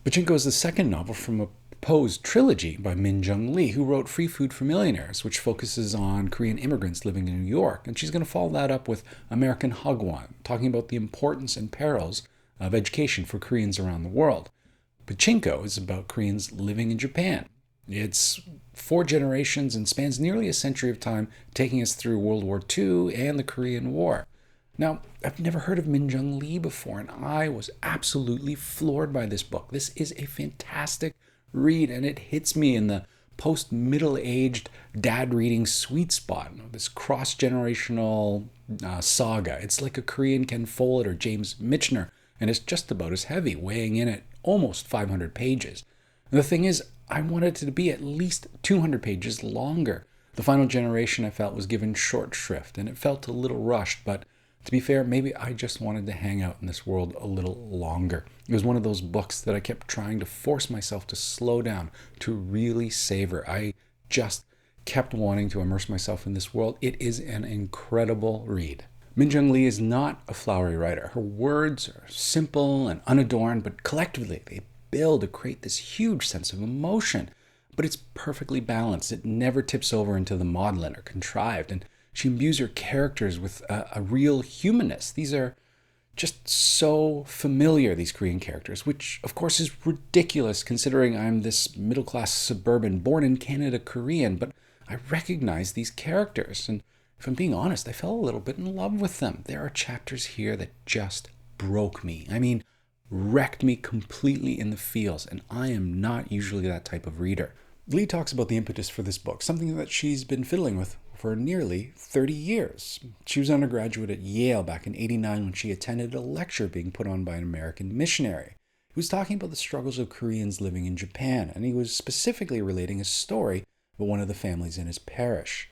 Pachinko is the second novel from a proposed trilogy by Min Jin Lee, who wrote Free Food for Millionaires, which focuses on Korean immigrants living in New York. And she's going to follow that up with American Hagwon, talking about the importance and perils of education for Koreans around the world. Pachinko is about Koreans living in Japan. It's 4 generations and spans nearly a century of time, taking us through World War II and the Korean War. Now, I've never heard of Min Jin Lee before, and I was absolutely floored by this book. This is a fantastic read, and it hits me in the post-middle-aged dad reading sweet spot. This cross-generational saga. It's like a Korean Ken Follett or James Michener, and it's just about as heavy, weighing in at almost 500 pages. And the thing is, I wanted it to be at least 200 pages longer. The final generation, I felt, was given short shrift, and it felt a little rushed, but to be fair, maybe I just wanted to hang out in this world a little longer. It was one of those books that I kept trying to force myself to slow down, to really savor. I just kept wanting to immerse myself in this world. It is an incredible read. Min Jin Lee is not a flowery writer. Her words are simple and unadorned, but collectively they build to create this huge sense of emotion. But it's perfectly balanced. It never tips over into the maudlin or contrived, and she imbues her characters with a real humanness. These are just so familiar, these Korean characters, which of course is ridiculous considering I'm this middle-class suburban, born in Canada Korean, but I recognize these characters. And if I'm being honest, I fell a little bit in love with them. There are chapters here that just broke me. I mean, wrecked me completely in the feels, and I am not usually that type of reader. Lee talks about the impetus for this book, something that she's been fiddling with for nearly 30 years. She was an undergraduate at Yale back in '89 when she attended a lecture being put on by an American missionary. He was talking about the struggles of Koreans living in Japan, and he was specifically relating a story about one of the families in his parish.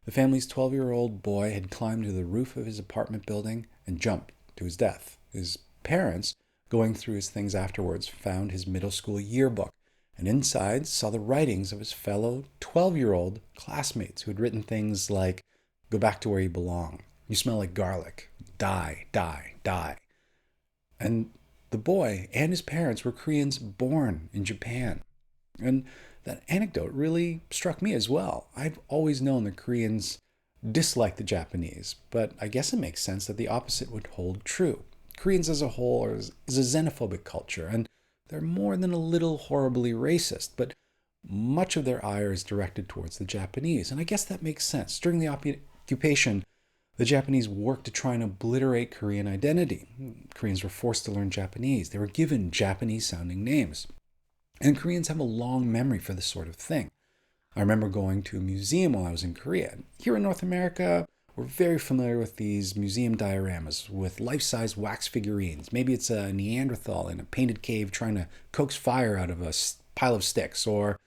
The family's 12-year-old boy had climbed to the roof of his apartment building and jumped to his death. His parents, going through his things afterwards, found his middle school yearbook, and inside saw the writings of his fellow 12-year-old classmates who had written things like, "Go back to where you belong. You smell like garlic. Die, die, die." And the boy and his parents were Koreans born in Japan. And that anecdote really struck me as well. I've always known that Koreans dislike the Japanese, but I guess it makes sense that the opposite would hold true. Koreans as a whole is a xenophobic culture, and they're more than a little horribly racist, but much of their ire is directed towards the Japanese. And I guess that makes sense. During the occupation, the Japanese worked to try and obliterate Korean identity. Koreans were forced to learn Japanese. They were given Japanese-sounding names. And Koreans have a long memory for this sort of thing. I remember going to a museum while I was in Korea. Here in North America, we're very familiar with these museum dioramas with life-size wax figurines. Maybe it's a Neanderthal in a painted cave trying to coax fire out of a pile of sticks, or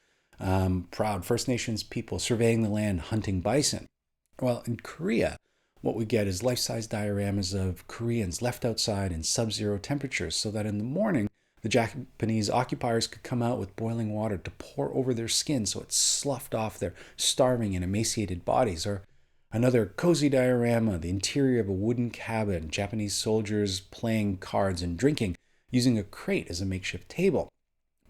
proud First Nations people surveying the land hunting bison. Well, in Korea, what we get is life-size dioramas of Koreans left outside in sub-zero temperatures so that in the morning, the Japanese occupiers could come out with boiling water to pour over their skin so it sloughed off their starving and emaciated bodies. Or another cozy diorama, the interior of a wooden cabin, Japanese soldiers playing cards and drinking, using a crate as a makeshift table.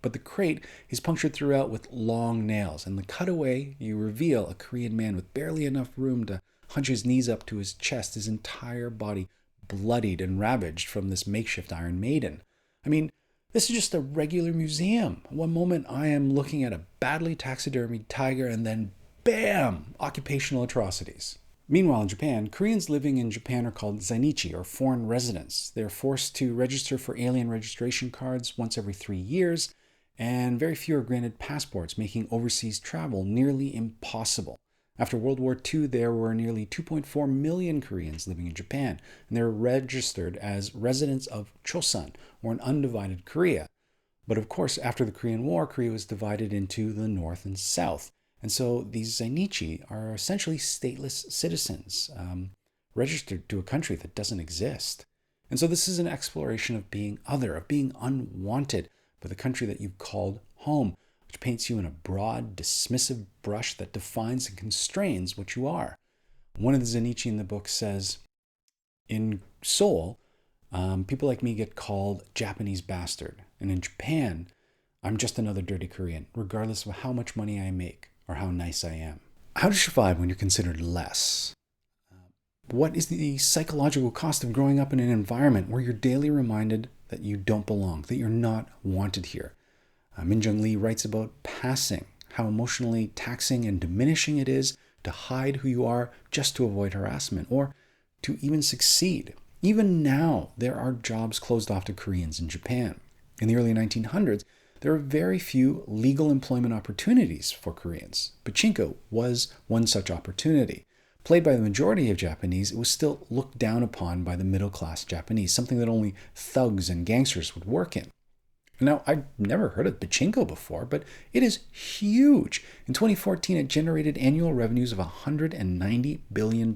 But the crate is punctured throughout with long nails, and the cutaway, you reveal a Korean man with barely enough room to hunch his knees up to his chest, his entire body bloodied and ravaged from this makeshift Iron Maiden. I mean, this is just a regular museum. One moment I am looking at a badly taxidermied tiger, and then bam! Occupational atrocities. Meanwhile, in Japan, Koreans living in Japan are called zainichi, or foreign residents. They're forced to register for alien registration cards once every 3 years, and very few are granted passports, making overseas travel nearly impossible. After World War II, there were nearly 2.4 million Koreans living in Japan, and they were registered as residents of Chosun, or an undivided Korea. But of course, after the Korean War, Korea was divided into the North and South. And so these zainichi are essentially stateless citizens, registered to a country that doesn't exist. And so this is an exploration of being other, of being unwanted by the country that you've called home, which paints you in a broad, dismissive brush that defines and constrains what you are. One of the zainichi in the book says, in Seoul, people like me get called Japanese bastard. And in Japan, I'm just another dirty Korean, regardless of how much money I make or how nice I am. How to survive when you're considered less. What is the psychological cost of growing up in an environment where you're daily reminded that you don't belong, that you're not wanted here? Min Jin Lee writes about passing, how emotionally taxing and diminishing it is to hide who you are just to avoid harassment or to even succeed. Even now, there are jobs closed off to Koreans in Japan. In the early 1900s, there were very few legal employment opportunities for Koreans. Pachinko was one such opportunity. Played by the majority of Japanese, it was still looked down upon by the middle-class Japanese, something that only thugs and gangsters would work in. Now, I'd never heard of Pachinko before, but it is huge. In 2014, it generated annual revenues of $190 billion,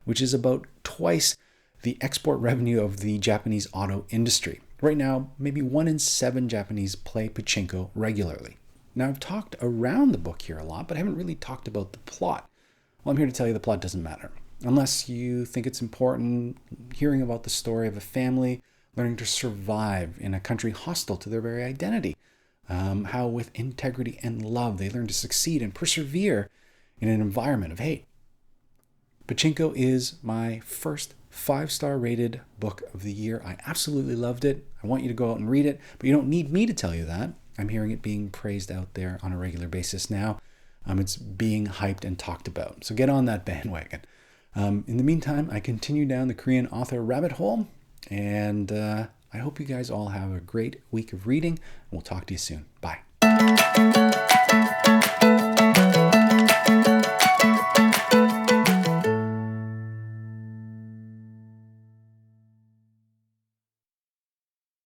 which is about twice the export revenue of the Japanese auto industry. Right now, maybe 1 in 7 Japanese play Pachinko regularly. Now, I've talked around the book here a lot, but I haven't really talked about the plot. Well, I'm here to tell you the plot doesn't matter. Unless you think it's important hearing about the story of a family learning to survive in a country hostile to their very identity. How with integrity and love they learn to succeed and persevere in an environment of hate. Pachinko is my first 5-star rated book of the year. I absolutely loved it. I want you to go out and read it, but you don't need me to tell you that. I'm hearing it being praised out there on a regular basis now. It's being hyped and talked about. So get on that bandwagon. In the meantime, I continue down the Korean author rabbit hole, and I hope you guys all have a great week of reading. We'll talk to you soon. Bye.